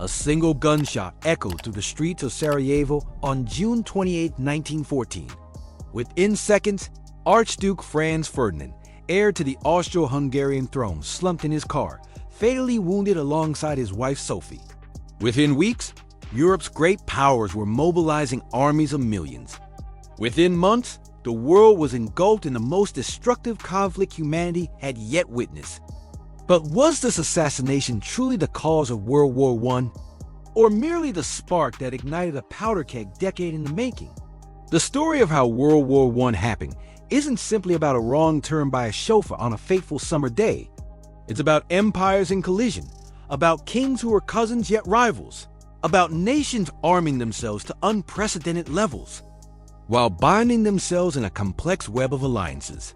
A single gunshot echoed through the streets of Sarajevo on June 28, 1914. Within seconds, Archduke Franz Ferdinand, heir to the Austro-Hungarian throne, slumped in his car, fatally wounded alongside his wife Sophie. Within weeks, Europe's great powers were mobilizing armies of millions. Within months, the world was engulfed in the most destructive conflict humanity had yet witnessed. But was this assassination truly the cause of World War I, or merely the spark that ignited a powder keg decade in the making? The story of how World War I happened isn't simply about a wrong turn by a chauffeur on a fateful summer day. It's about empires in collision, about kings who were cousins yet rivals, about nations arming themselves to unprecedented levels, while binding themselves in a complex web of alliances.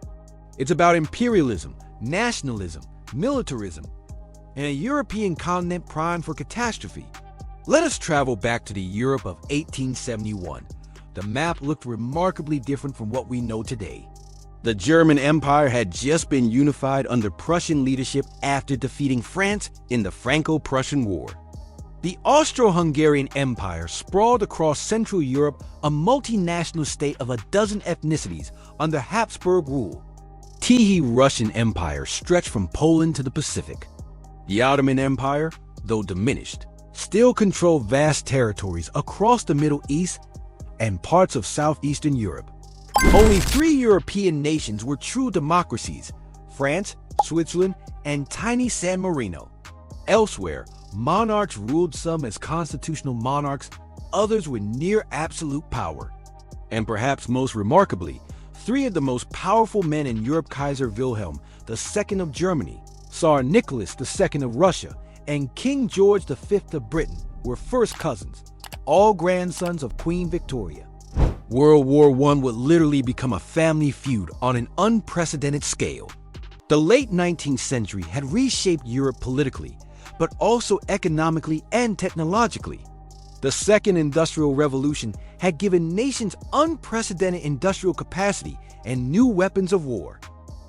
It's about imperialism, nationalism, militarism, and a European continent primed for catastrophe. Let us travel back to the Europe of 1871. The map looked remarkably different from what we know today. The German Empire had just been unified under Prussian leadership after defeating France in the Franco-Prussian War. The Austro-Hungarian Empire sprawled across Central Europe, a multinational state of a dozen ethnicities under Habsburg rule. The Russian Empire stretched from Poland to the Pacific. The Ottoman Empire, though diminished, still controlled vast territories across the Middle East and parts of southeastern Europe. Only 3 European nations were true democracies: France, Switzerland, and tiny San Marino. Elsewhere, monarchs ruled, some as constitutional monarchs, others with near absolute power. And perhaps most remarkably, 3 of the most powerful men in Europe, Kaiser Wilhelm II of Germany, Tsar Nicholas II of Russia, and King George V of Britain, were first cousins, all grandsons of Queen Victoria. World War I would literally become a family feud on an unprecedented scale. The late 19th century had reshaped Europe politically, but also economically and technologically. The Second Industrial Revolution had given nations unprecedented industrial capacity and new weapons of war.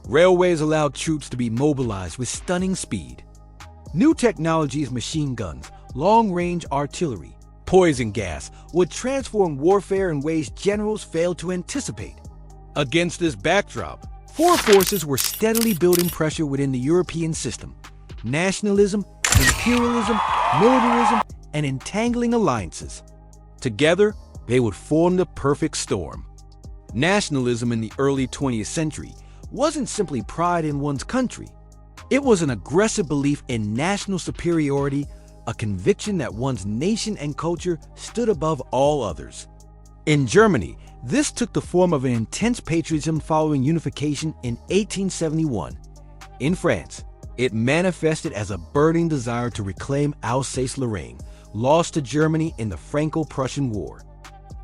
Railways allowed troops to be mobilized with stunning speed. New technologies, machine guns, long-range artillery, poison gas, would transform warfare in ways generals failed to anticipate. Against this backdrop, 4 forces were steadily building pressure within the European system: nationalism, imperialism, militarism, and entangling alliances. Together, they would form the perfect storm. Nationalism in the early 20th century wasn't simply pride in one's country. It was an aggressive belief in national superiority, a conviction that one's nation and culture stood above all others. In Germany, this took the form of an intense patriotism following unification in 1871. In France, it manifested as a burning desire to reclaim Alsace-Lorraine, lost to Germany in the Franco-Prussian War.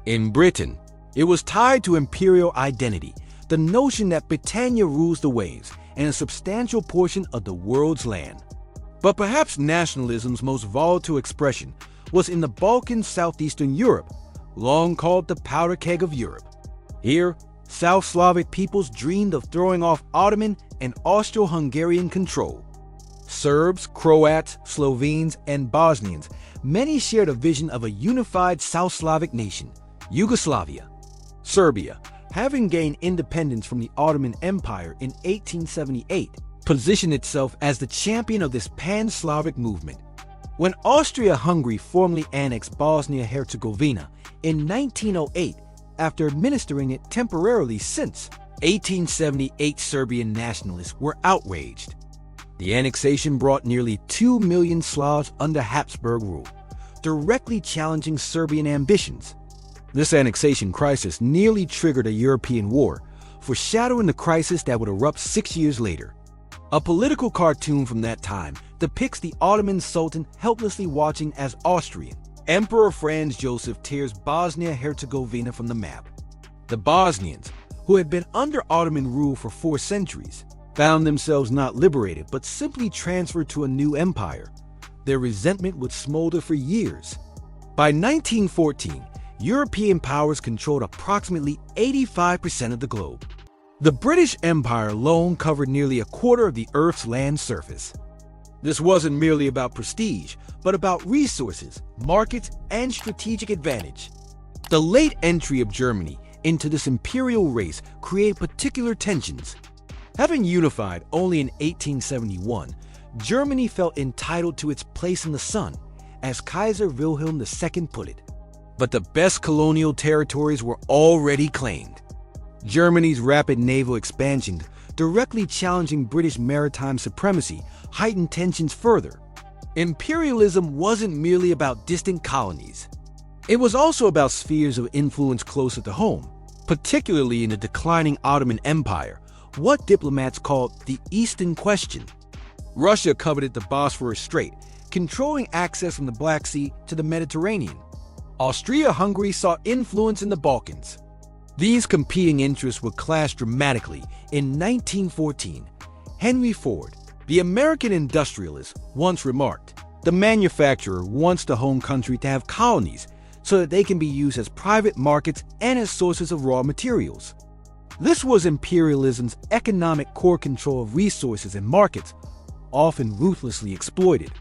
In Britain, it was tied to imperial identity, the notion that Britannia rules the waves and a substantial portion of the world's land. But perhaps nationalism's most volatile expression was in the Balkans, southeastern Europe, long called the powder keg of Europe. Here, South Slavic peoples dreamed of throwing off Ottoman and Austro-Hungarian control. Serbs, Croats, Slovenes, and Bosnians, many shared a vision of a unified South Slavic nation, Yugoslavia. Serbia, having gained independence from the Ottoman Empire in 1878, positioned itself as the champion of this pan-Slavic movement. When Austria-Hungary formally annexed Bosnia-Herzegovina in 1908, after administering it temporarily since 1878, Serbian nationalists were outraged. The annexation brought nearly 2 million Slavs under Habsburg rule, directly challenging Serbian ambitions. This annexation crisis nearly triggered a European war, foreshadowing the crisis that would erupt 6 years later. A political cartoon from that time depicts the Ottoman Sultan helplessly watching as Austrian Emperor Franz Joseph tears Bosnia-Herzegovina from the map. The Bosnians, who had been under Ottoman rule for 4 centuries, found themselves not liberated but simply transferred to a new empire. Their resentment would smolder for years. By 1914, European powers controlled approximately 85% of the globe. The British Empire alone covered nearly a quarter of the Earth's land surface. This wasn't merely about prestige, but about resources, markets, and strategic advantage. The late entry of Germany into this imperial race created particular tensions. Having unified only in 1871, Germany felt entitled to its place in the sun, as Kaiser Wilhelm II put it. But the best colonial territories were already claimed. Germany's rapid naval expansion, directly challenging British maritime supremacy, heightened tensions further. Imperialism wasn't merely about distant colonies. It was also about spheres of influence closer to home, particularly in the declining Ottoman Empire, what diplomats called the Eastern Question. Russia coveted the Bosphorus Strait, controlling access from the Black Sea to the Mediterranean. Austria-Hungary sought influence in the Balkans. These competing interests would clash dramatically. In 1914, Henry Ford, the American industrialist, once remarked, "The manufacturer wants the home country to have colonies so that they can be used as private markets and as sources of raw materials." This was imperialism's economic core control of resources and markets, often ruthlessly exploited.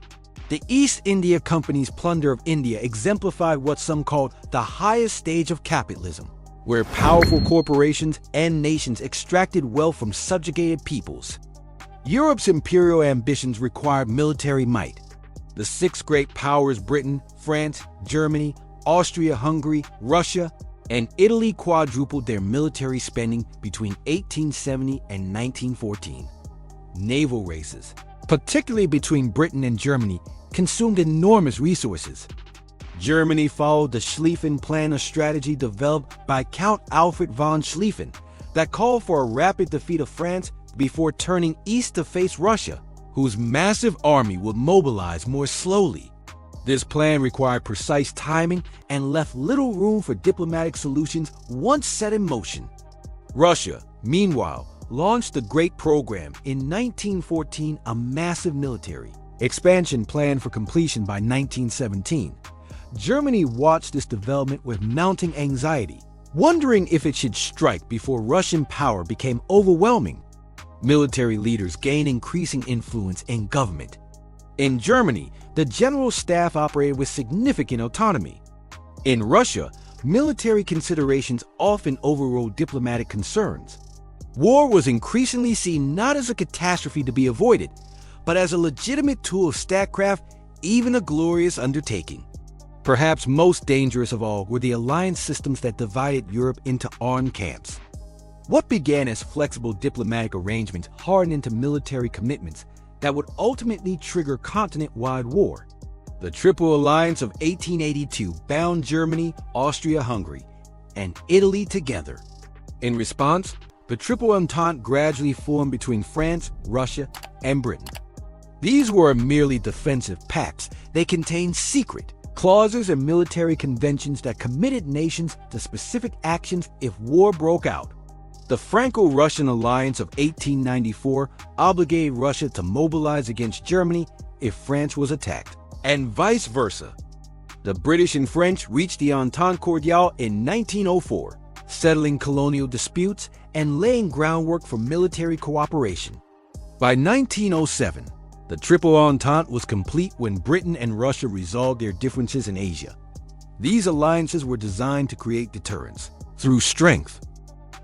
The East India Company's plunder of India exemplified what some called the highest stage of capitalism, where powerful corporations and nations extracted wealth from subjugated peoples. Europe's imperial ambitions required military might. The six great powers, Britain, France, Germany, Austria-Hungary, Russia, and Italy, quadrupled their military spending between 1870 and 1914. Naval races, particularly between Britain and Germany, consumed enormous resources. Germany followed the Schlieffen Plan, a strategy developed by Count Alfred von Schlieffen that called for a rapid defeat of France before turning east to face Russia, whose massive army would mobilize more slowly. This plan required precise timing and left little room for diplomatic solutions once set in motion. Russia, meanwhile, launched the Great Program in 1914, a massive military expansion planned for completion by 1917. Germany watched this development with mounting anxiety, wondering if it should strike before Russian power became overwhelming. Military leaders gained increasing influence in government. In Germany, the general staff operated with significant autonomy. In Russia, military considerations often overrode diplomatic concerns. War was increasingly seen not as a catastrophe to be avoided, but as a legitimate tool of statecraft, even a glorious undertaking. Perhaps most dangerous of all were the alliance systems that divided Europe into armed camps. What began as flexible diplomatic arrangements hardened into military commitments that would ultimately trigger continent-wide war. The Triple Alliance of 1882 bound Germany, Austria-Hungary, and Italy together. In response, the Triple Entente gradually formed between France, Russia, and Britain. These were merely defensive pacts. They contained secret clauses and military conventions that committed nations to specific actions if war broke out. The Franco-Russian alliance of 1894 obligated Russia to mobilize against Germany if France was attacked, and vice versa. The British and French reached the Entente Cordiale in 1904, settling colonial disputes and laying groundwork for military cooperation. By 1907, the Triple Entente was complete when Britain and Russia resolved their differences in Asia. These alliances were designed to create deterrence through strength.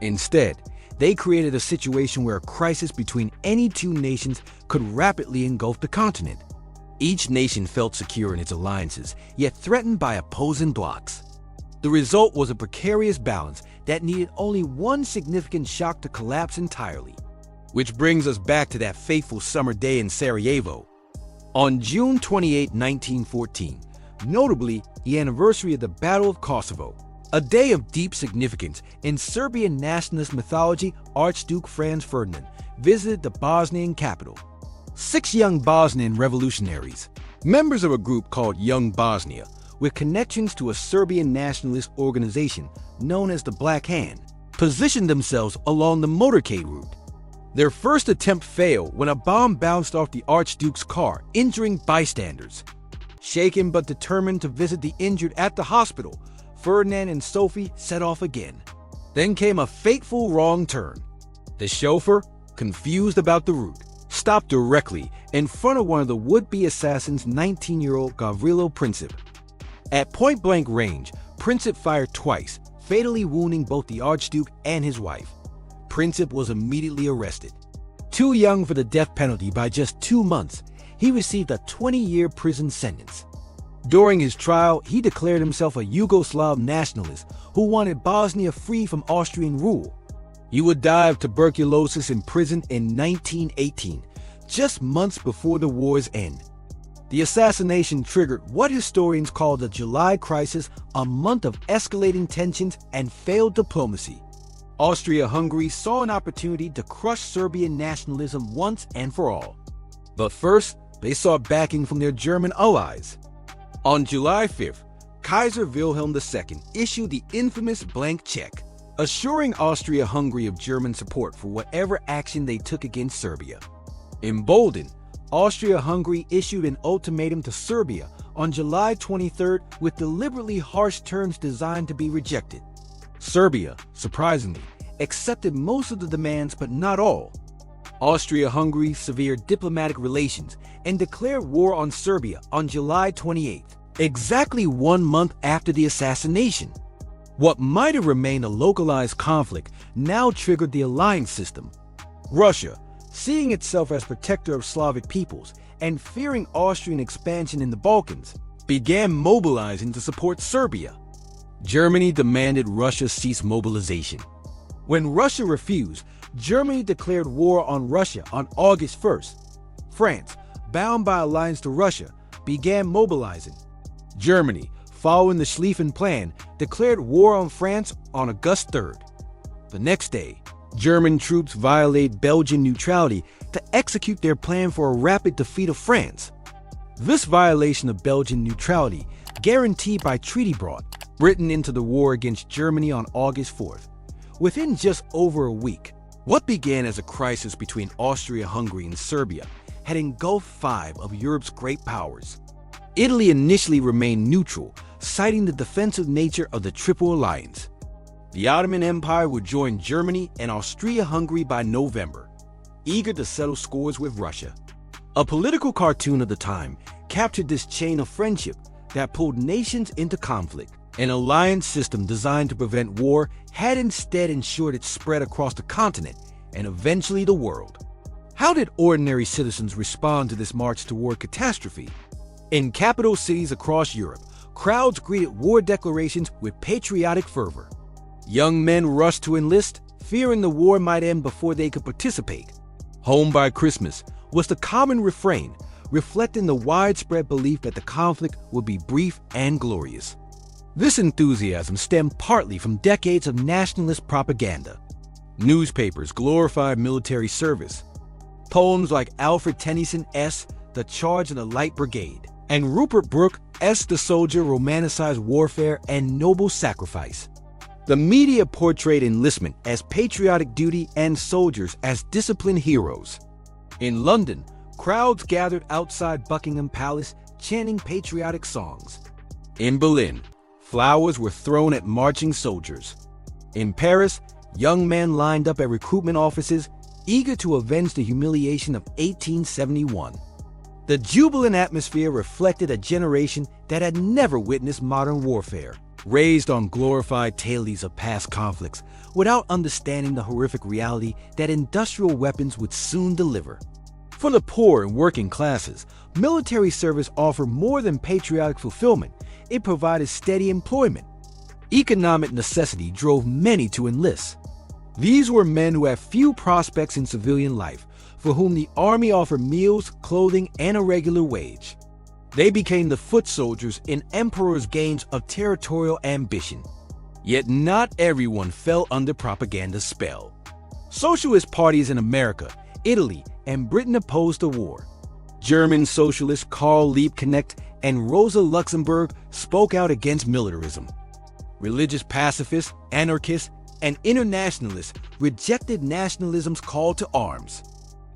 Instead, they created a situation where a crisis between any two nations could rapidly engulf the continent. Each nation felt secure in its alliances, yet threatened by opposing blocs. The result was a precarious balance that needed only one significant shock to collapse entirely. Which brings us back to that fateful summer day in Sarajevo. On June 28, 1914, notably the anniversary of the Battle of Kosovo, a day of deep significance in Serbian nationalist mythology, Archduke Franz Ferdinand visited the Bosnian capital. 6 young Bosnian revolutionaries, members of a group called Young Bosnia, with connections to a Serbian nationalist organization known as the Black Hand, positioned themselves along the motorcade route. Their first attempt failed when a bomb bounced off the Archduke's car, injuring bystanders. Shaken but determined to visit the injured at the hospital, Ferdinand and Sophie set off again. Then came a fateful wrong turn. The chauffeur, confused about the route, stopped directly in front of one of the would-be assassins, 19-year-old Gavrilo Princip. At point-blank range, Princip fired twice, fatally wounding both the Archduke and his wife. Princip was immediately arrested. Too young for the death penalty by just 2 months, he received a 20-year prison sentence. During his trial, he declared himself a Yugoslav nationalist who wanted Bosnia free from Austrian rule. He would die of tuberculosis in prison in 1918, just months before the war's end. The assassination triggered what historians call the July Crisis, a month of escalating tensions and failed diplomacy. Austria-Hungary saw an opportunity to crush Serbian nationalism once and for all. But first, they sought backing from their German allies. On July 5th, Kaiser Wilhelm II issued the infamous blank check, assuring Austria-Hungary of German support for whatever action they took against Serbia. Emboldened, Austria-Hungary issued an ultimatum to Serbia on July 23rd with deliberately harsh terms designed to be rejected. Serbia, surprisingly, accepted most of the demands but not all. Austria-Hungary severed diplomatic relations and declared war on Serbia on July 28th, exactly 1 month after the assassination. What might have remained a localized conflict now triggered the alliance system. Russia, seeing itself as protector of Slavic peoples and fearing Austrian expansion in the Balkans, began mobilizing to support Serbia. Germany demanded Russia cease mobilization. When Russia refused, Germany declared war on Russia on August 1st. France, bound by alliance to Russia, began mobilizing. Germany, following the Schlieffen Plan, declared war on France on August 3rd. The next day, German troops violated Belgian neutrality to execute their plan for a rapid defeat of France. This violation of Belgian neutrality, guaranteed by treaty, brought Britain into the war against Germany on August 4th. Within just over a week, what began as a crisis between Austria-Hungary and Serbia had engulfed 5 of Europe's great powers. Italy initially remained neutral, citing the defensive nature of the Triple Alliance. The Ottoman Empire would join Germany and Austria-Hungary by November, eager to settle scores with Russia. A political cartoon of the time captured this chain of friendship that pulled nations into conflict. An alliance system designed to prevent war had instead ensured its spread across the continent and eventually the world. How did ordinary citizens respond to this march toward catastrophe? In capital cities across Europe, crowds greeted war declarations with patriotic fervor. Young men rushed to enlist, fearing the war might end before they could participate. "Home by Christmas" was the common refrain, reflecting the widespread belief that the conflict would be brief and glorious. This enthusiasm stemmed partly from decades of nationalist propaganda. Newspapers glorified military service. Poems like Alfred Tennyson's "The Charge of the Light Brigade" and Rupert Brooke's "The Soldier" romanticized warfare and noble sacrifice. The media portrayed enlistment as patriotic duty and soldiers as disciplined heroes. In London, crowds gathered outside Buckingham Palace chanting patriotic songs. In Berlin, flowers were thrown at marching soldiers. In Paris, young men lined up at recruitment offices, eager to avenge the humiliation of 1871. The jubilant atmosphere reflected a generation that had never witnessed modern warfare, raised on glorified tales of past conflicts, without understanding the horrific reality that industrial weapons would soon deliver. For the poor and working classes, military service offered more than patriotic fulfillment. It provided steady employment. Economic necessity drove many to enlist. These were men who had few prospects in civilian life, for whom the army offered meals, clothing, and a regular wage. They became the foot soldiers in emperors' games of territorial ambition. Yet not everyone fell under propaganda's spell. Socialist parties in America, Italy, and Britain opposed the war. German socialists Karl Liebknecht and Rosa Luxemburg spoke out against militarism. Religious pacifists, anarchists, and internationalists rejected nationalism's call to arms.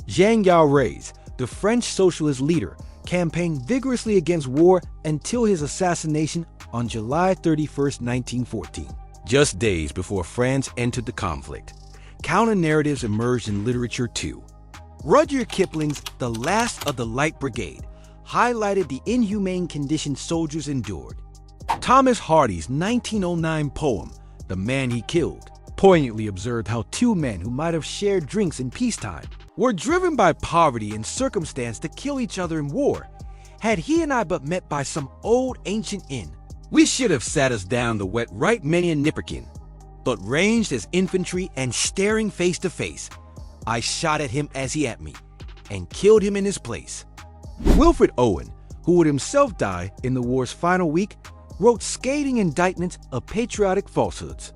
Jean Jaurès, the French socialist leader, campaigned vigorously against war until his assassination on July 31, 1914. Just days before France entered the conflict, counter-narratives emerged in literature too. Rudyard Kipling's The Last of the Light Brigade highlighted the inhumane conditions soldiers endured. Thomas Hardy's 1909 poem, The Man He Killed, poignantly observed how two men who might have shared drinks in peacetime were driven by poverty and circumstance to kill each other in war. Had he and I but met by some old ancient inn, we should have sat us down to wet right many a nipperkin. But ranged as infantry and staring face to face, I shot at him as he at me, and killed him in his place. Wilfred Owen, who would himself die in the war's final week, wrote scathing indictments of patriotic falsehoods.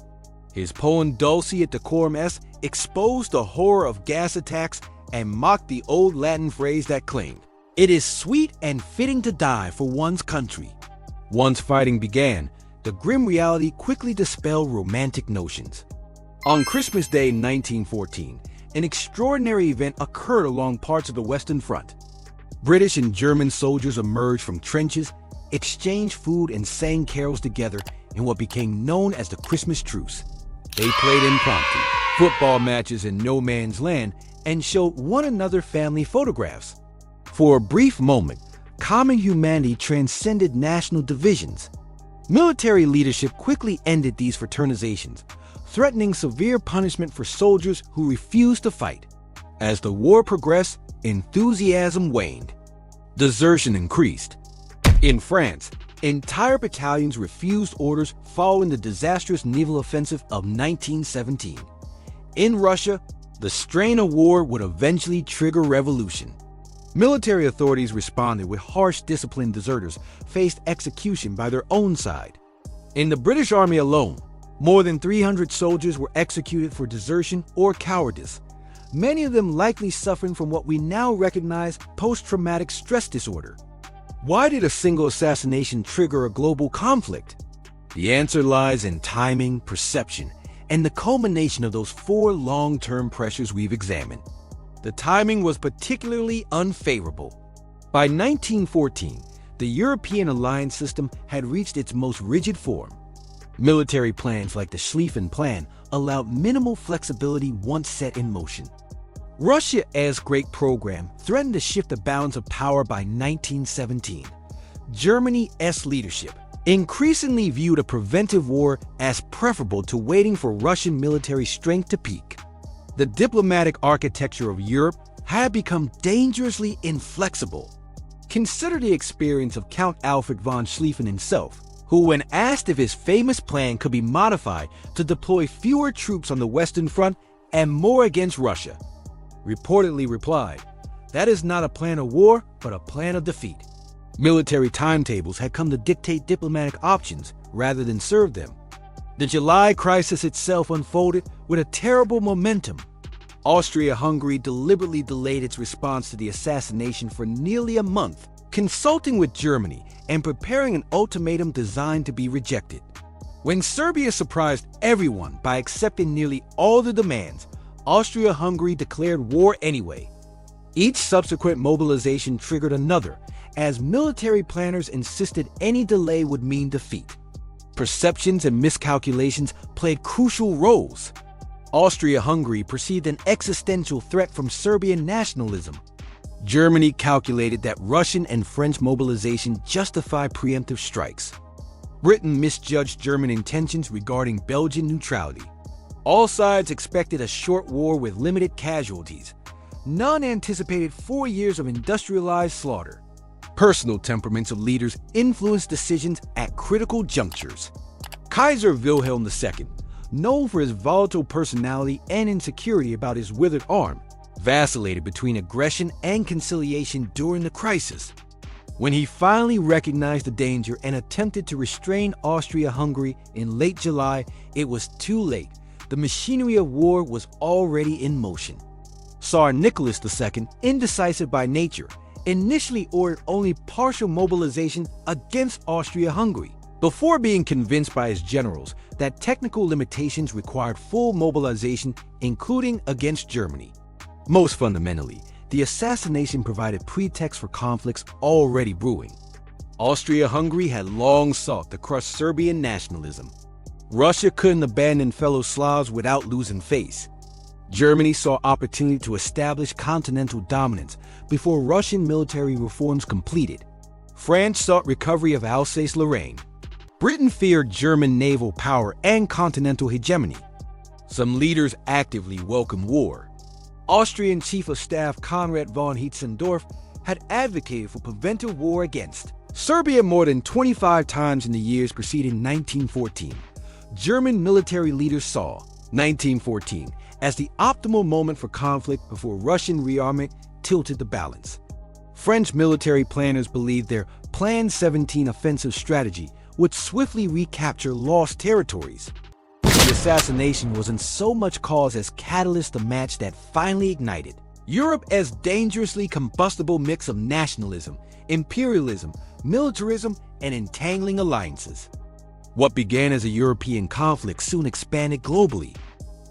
His poem Dulci et Decorum Est exposed the horror of gas attacks and mocked the old Latin phrase that claimed, "It is sweet and fitting to die for one's country." Once fighting began, the grim reality quickly dispelled romantic notions. On Christmas Day 1914, an extraordinary event occurred along parts of the Western Front. British and German soldiers emerged from trenches, exchanged food and sang carols together in what became known as the Christmas Truce. They played impromptu football matches in no man's land and showed one another family photographs. For a brief moment, common humanity transcended national divisions. Military leadership quickly ended these fraternizations, threatening severe punishment for soldiers who refused to fight. As the war progressed, enthusiasm waned. Desertion increased. In France, entire battalions refused orders following the disastrous naval offensive of 1917. In Russia, the strain of war would eventually trigger revolution. Military authorities responded with harsh discipline. Deserters faced execution by their own side. In the British Army alone, more than 300 soldiers were executed for desertion or cowardice, many of them likely suffering from what we now recognize post-traumatic stress disorder. Why did a single assassination trigger a global conflict? The answer lies in timing, perception, and the culmination of those four long-term pressures we've examined. The timing was particularly unfavorable. By 1914, the European alliance system had reached its most rigid form. Military plans like the Schlieffen Plan allowed minimal flexibility once set in motion. Russia's Great Program threatened to shift the balance of power by 1917. Germany's leadership increasingly viewed a preventive war as preferable to waiting for Russian military strength to peak. The diplomatic architecture of Europe had become dangerously inflexible. Consider the experience of Count Alfred von Schlieffen himself, who, when asked if his famous plan could be modified to deploy fewer troops on the Western Front and more against Russia, reportedly replied, "That is not a plan of war, but a plan of defeat." Military timetables had come to dictate diplomatic options rather than serve them. The July crisis itself unfolded with a terrible momentum. Austria-Hungary deliberately delayed its response to the assassination for nearly a month, consulting with Germany and preparing an ultimatum designed to be rejected. When Serbia surprised everyone by accepting nearly all the demands, Austria-Hungary declared war anyway. Each subsequent mobilization triggered another, as military planners insisted any delay would mean defeat. Perceptions and miscalculations played crucial roles. Austria-Hungary perceived an existential threat from Serbian nationalism. Germany calculated that Russian and French mobilization justified preemptive strikes. Britain misjudged German intentions regarding Belgian neutrality. All sides expected a short war with limited casualties. None anticipated 4 years of industrialized slaughter. Personal temperaments of leaders influenced decisions at critical junctures. Kaiser Wilhelm II, known for his volatile personality and insecurity about his withered arm, vacillated between aggression and conciliation during the crisis. When he finally recognized the danger and attempted to restrain Austria-Hungary in late July, it was too late. The machinery of war was already in motion. Tsar Nicholas II, indecisive by nature, initially ordered only partial mobilization against Austria-Hungary, before being convinced by his generals that technical limitations required full mobilization, including against Germany. Most fundamentally, the assassination provided pretext for conflicts already brewing. Austria-Hungary had long sought to crush Serbian nationalism. Russia couldn't abandon fellow Slavs without losing face. Germany saw opportunity to establish continental dominance before Russian military reforms completed. France sought recovery of Alsace-Lorraine. Britain feared German naval power and continental hegemony. Some leaders actively welcomed war. Austrian Chief of Staff Konrad von Hetzendorf had advocated for preventive war against Serbia more than 25 times in the years preceding 1914. German military leaders saw 1914 as the optimal moment for conflict before Russian rearmament tilted the balance. French military planners believed their Plan 17 offensive strategy would swiftly recapture lost territories. The assassination wasn't so much cause as catalyst the match that finally ignited Europe as dangerously combustible mix of nationalism, imperialism, militarism, and entangling alliances. What began as a European conflict soon expanded globally.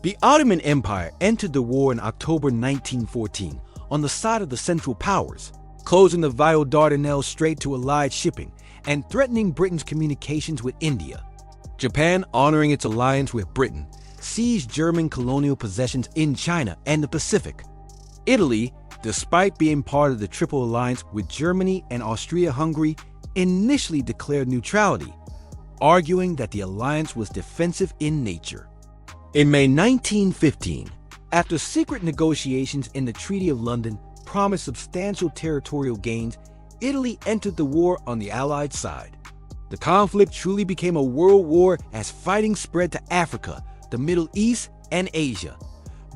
The Ottoman Empire entered the war in October 1914 on the side of the Central Powers, closing the vital Dardanelles Strait to Allied shipping and threatening Britain's communications with India. Japan, honoring its alliance with Britain, seized German colonial possessions in China and the Pacific. Italy, despite being part of the Triple Alliance with Germany and Austria-Hungary, initially declared neutrality, arguing that the alliance was defensive in nature. In May 1915, after secret negotiations in the Treaty of London promised substantial territorial gains, Italy entered the war on the Allied side. The conflict truly became a world war as fighting spread to Africa, the Middle East, and Asia.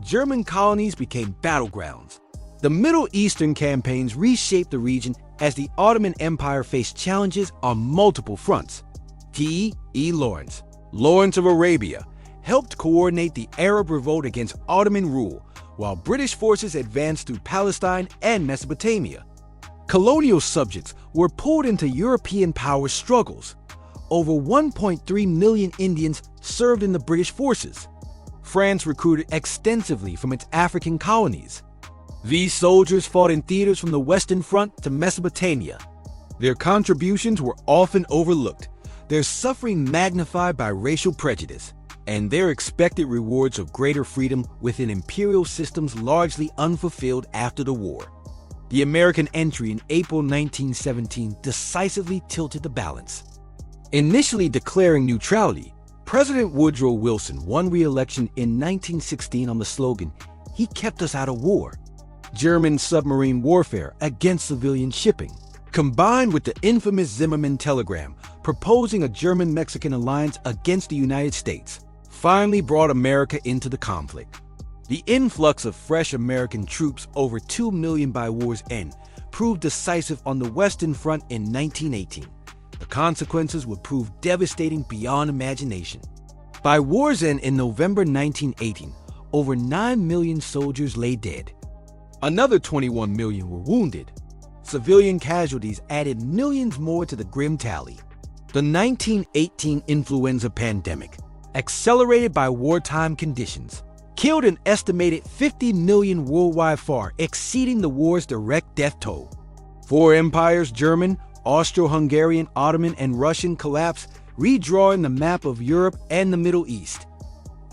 German colonies became battlegrounds. The Middle Eastern campaigns reshaped the region as the Ottoman Empire faced challenges on multiple fronts. T.E. Lawrence, Lawrence of Arabia, helped coordinate the Arab revolt against Ottoman rule, while British forces advanced through Palestine and Mesopotamia. Colonial subjects were pulled into European power struggles. Over 1.3 million Indians served in the British forces. France recruited extensively from its African colonies. These soldiers fought in theaters from the Western Front to Mesopotamia. Their contributions were often overlooked, their suffering magnified by racial prejudice, and their expected rewards of greater freedom within imperial systems largely unfulfilled after the war. The American entry in April 1917 decisively tilted the balance. Initially declaring neutrality, President Woodrow Wilson won re-election in 1916 on the slogan, "He kept us out of war." German submarine warfare against civilian shipping, combined with the infamous Zimmermann telegram proposing a German-Mexican alliance against the United States, finally brought America into the conflict. The influx of fresh American troops, over 2 million by war's end, proved decisive on the Western Front in 1918. The consequences would prove devastating beyond imagination. By war's end in November 1918, over 9 million soldiers lay dead. Another 21 million were wounded. Civilian casualties added millions more to the grim tally. The 1918 influenza pandemic, accelerated by wartime conditions, killed an estimated 50 million worldwide, far exceeding the war's direct death toll. Four empires, German, Austro-Hungarian, Ottoman, and Russian, collapsed, redrawing the map of Europe and the Middle East.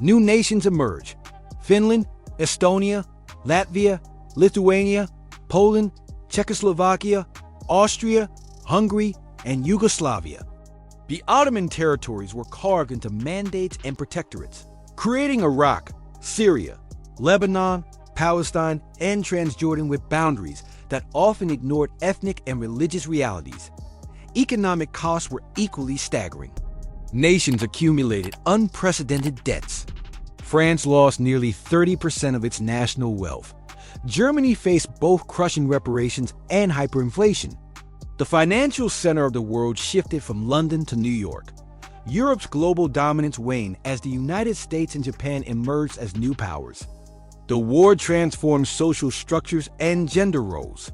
New nations emerged: Finland, Estonia, Latvia, Lithuania, Poland, Czechoslovakia, Austria, Hungary, and Yugoslavia. The Ottoman territories were carved into mandates and protectorates, creating Iraq, Syria, Lebanon, Palestine, and Transjordan with boundaries that often ignored ethnic and religious realities. Economic costs were equally staggering. Nations accumulated unprecedented debts. France lost nearly 30% of its national wealth. Germany faced both crushing reparations and hyperinflation. The financial center of the world shifted from London to New York. Europe's global dominance waned as the United States and Japan emerged as new powers. The war transformed social structures and gender roles.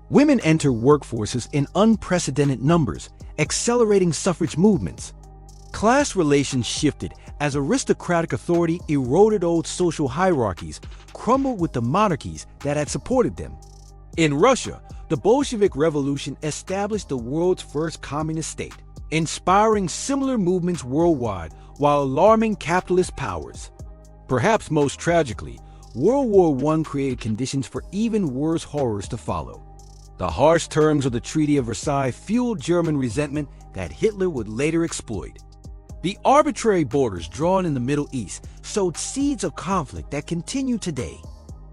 Women entered workforces in unprecedented numbers, accelerating suffrage movements. Class relations shifted as aristocratic authority eroded old social hierarchies, crumbled with the monarchies that had supported them. In Russia, the Bolshevik Revolution established the world's first communist state, inspiring similar movements worldwide while alarming capitalist powers. Perhaps most tragically, World War I created conditions for even worse horrors to follow. The harsh terms of the Treaty of Versailles fueled German resentment that Hitler would later exploit. The arbitrary borders drawn in the Middle East sowed seeds of conflict that continue today.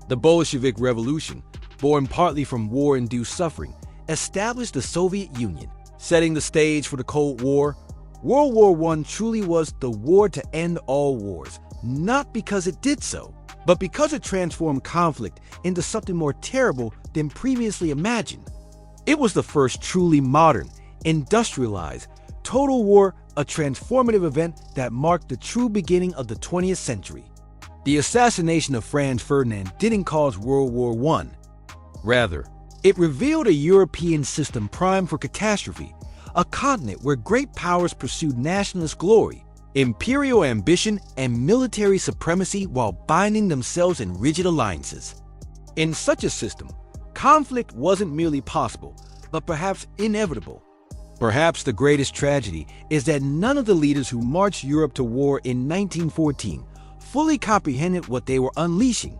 The Bolshevik Revolution, born partly from war-induced suffering, established the Soviet Union, setting the stage for the Cold War. World War I truly was the war to end all wars, not because it did so, but because it transformed conflict into something more terrible than previously imagined. It was the first truly modern, industrialized, total war, a transformative event that marked the true beginning of the 20th century. The assassination of Franz Ferdinand didn't cause World War I. Rather, it revealed a European system primed for catastrophe, a continent where great powers pursued nationalist glory, imperial ambition, and military supremacy while binding themselves in rigid alliances. In such a system, conflict wasn't merely possible, but perhaps inevitable. Perhaps the greatest tragedy is that none of the leaders who marched Europe to war in 1914 fully comprehended what they were unleashing.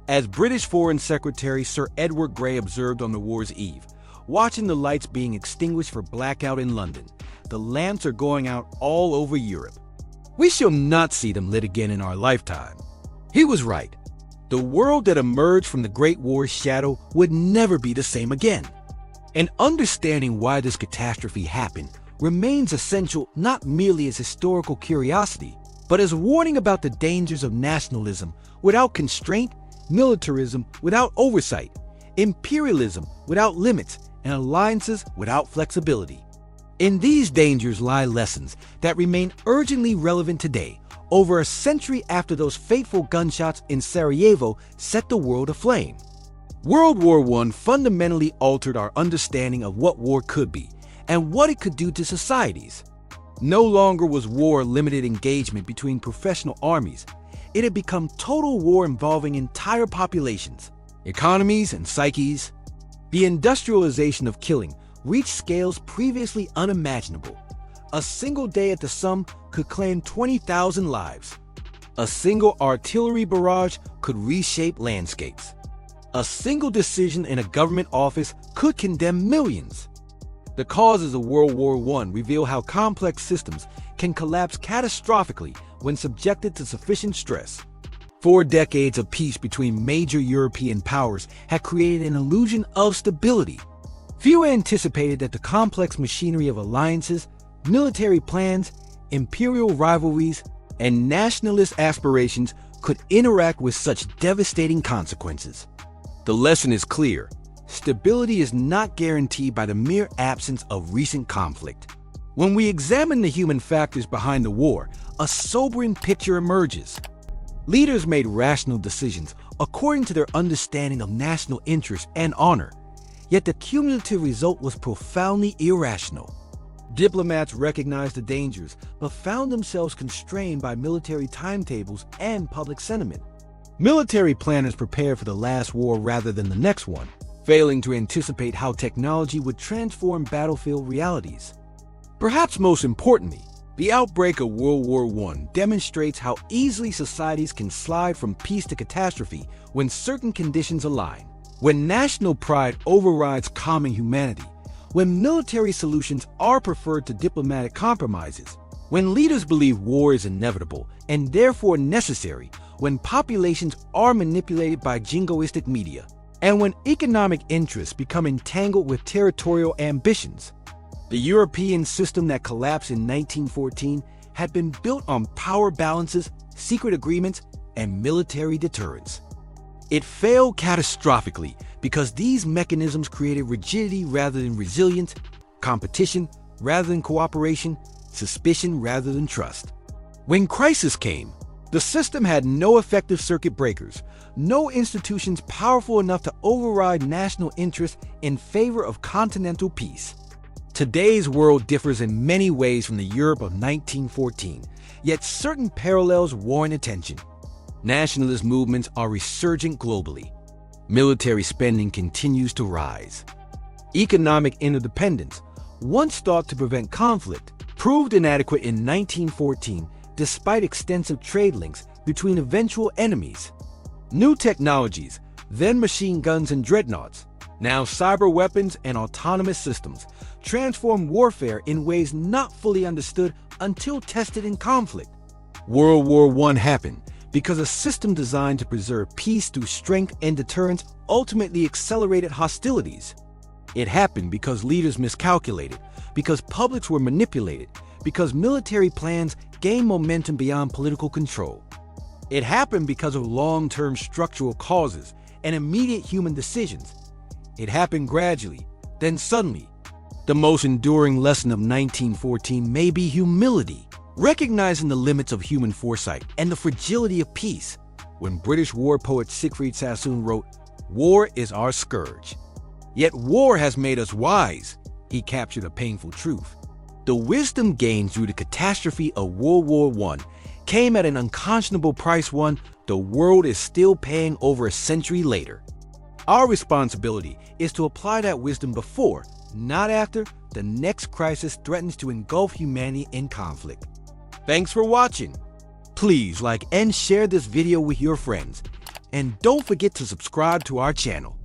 As British Foreign Secretary Sir Edward Grey observed on the war's eve, watching the lights being extinguished for blackout in London, the lamps are going out all over Europe. We shall not see them lit again in our lifetime. He was right. The world that emerged from the Great War's shadow would never be the same again. And understanding why this catastrophe happened remains essential not merely as historical curiosity, but as warning about the dangers of nationalism without constraint, militarism without oversight, imperialism without limits, and alliances without flexibility. In these dangers lie lessons that remain urgently relevant today, over a century after those fateful gunshots in Sarajevo set the world aflame. World War I fundamentally altered our understanding of what war could be and what it could do to societies. No longer was war limited engagement between professional armies. It had become total war involving entire populations, economies, and psyches. The industrialization of killing reached scales previously unimaginable. A single day at the Somme could claim 20,000 lives. A single artillery barrage could reshape landscapes. A single decision in a government office could condemn millions. The causes of World War I reveal how complex systems can collapse catastrophically when subjected to sufficient stress. 4 decades of peace between major European powers had created an illusion of stability. Few anticipated that the complex machinery of alliances, military plans, imperial rivalries, and nationalist aspirations could interact with such devastating consequences. The lesson is clear. Stability is not guaranteed by the mere absence of recent conflict. When we examine the human factors behind the war, a sobering picture emerges. Leaders made rational decisions according to their understanding of national interest and honor, yet the cumulative result was profoundly irrational. Diplomats recognized the dangers, but found themselves constrained by military timetables and public sentiment. Military planners prepared for the last war rather than the next one, failing to anticipate how technology would transform battlefield realities. Perhaps most importantly, the outbreak of World War I demonstrates how easily societies can slide from peace to catastrophe when certain conditions align. When national pride overrides common humanity, when military solutions are preferred to diplomatic compromises, when leaders believe war is inevitable and therefore necessary, when populations are manipulated by jingoistic media, and when economic interests become entangled with territorial ambitions. The European system that collapsed in 1914 had been built on power balances, secret agreements, and military deterrence. It failed catastrophically because these mechanisms created rigidity rather than resilience, competition rather than cooperation, suspicion rather than trust. When crisis came, the system had no effective circuit breakers, no institutions powerful enough to override national interest in favor of continental peace. Today's world differs in many ways from the Europe of 1914, yet certain parallels warrant attention. Nationalist movements are resurgent globally. Military spending continues to rise. Economic interdependence, once thought to prevent conflict, proved inadequate in 1914 despite extensive trade links between eventual enemies. New technologies, then machine guns and dreadnoughts, now cyber weapons and autonomous systems, transform warfare in ways not fully understood until tested in conflict. World War I happened because a system designed to preserve peace through strength and deterrence ultimately accelerated hostilities. It happened because leaders miscalculated, because publics were manipulated, because military plans gained momentum beyond political control. It happened because of long-term structural causes and immediate human decisions. It happened gradually, then suddenly. The most enduring lesson of 1914 may be humility, recognizing the limits of human foresight and the fragility of peace. When British war poet Siegfried Sassoon wrote, "War is our scourge. Yet war has made us wise," he captured a painful truth. The wisdom gained through the catastrophe of World War I came at an unconscionable price, one the world is still paying over a century later. Our responsibility is to apply that wisdom before, not after, the next crisis threatens to engulf humanity in conflict. Thanks for watching. Please like and share this video with your friends. And don't forget to subscribe to our channel.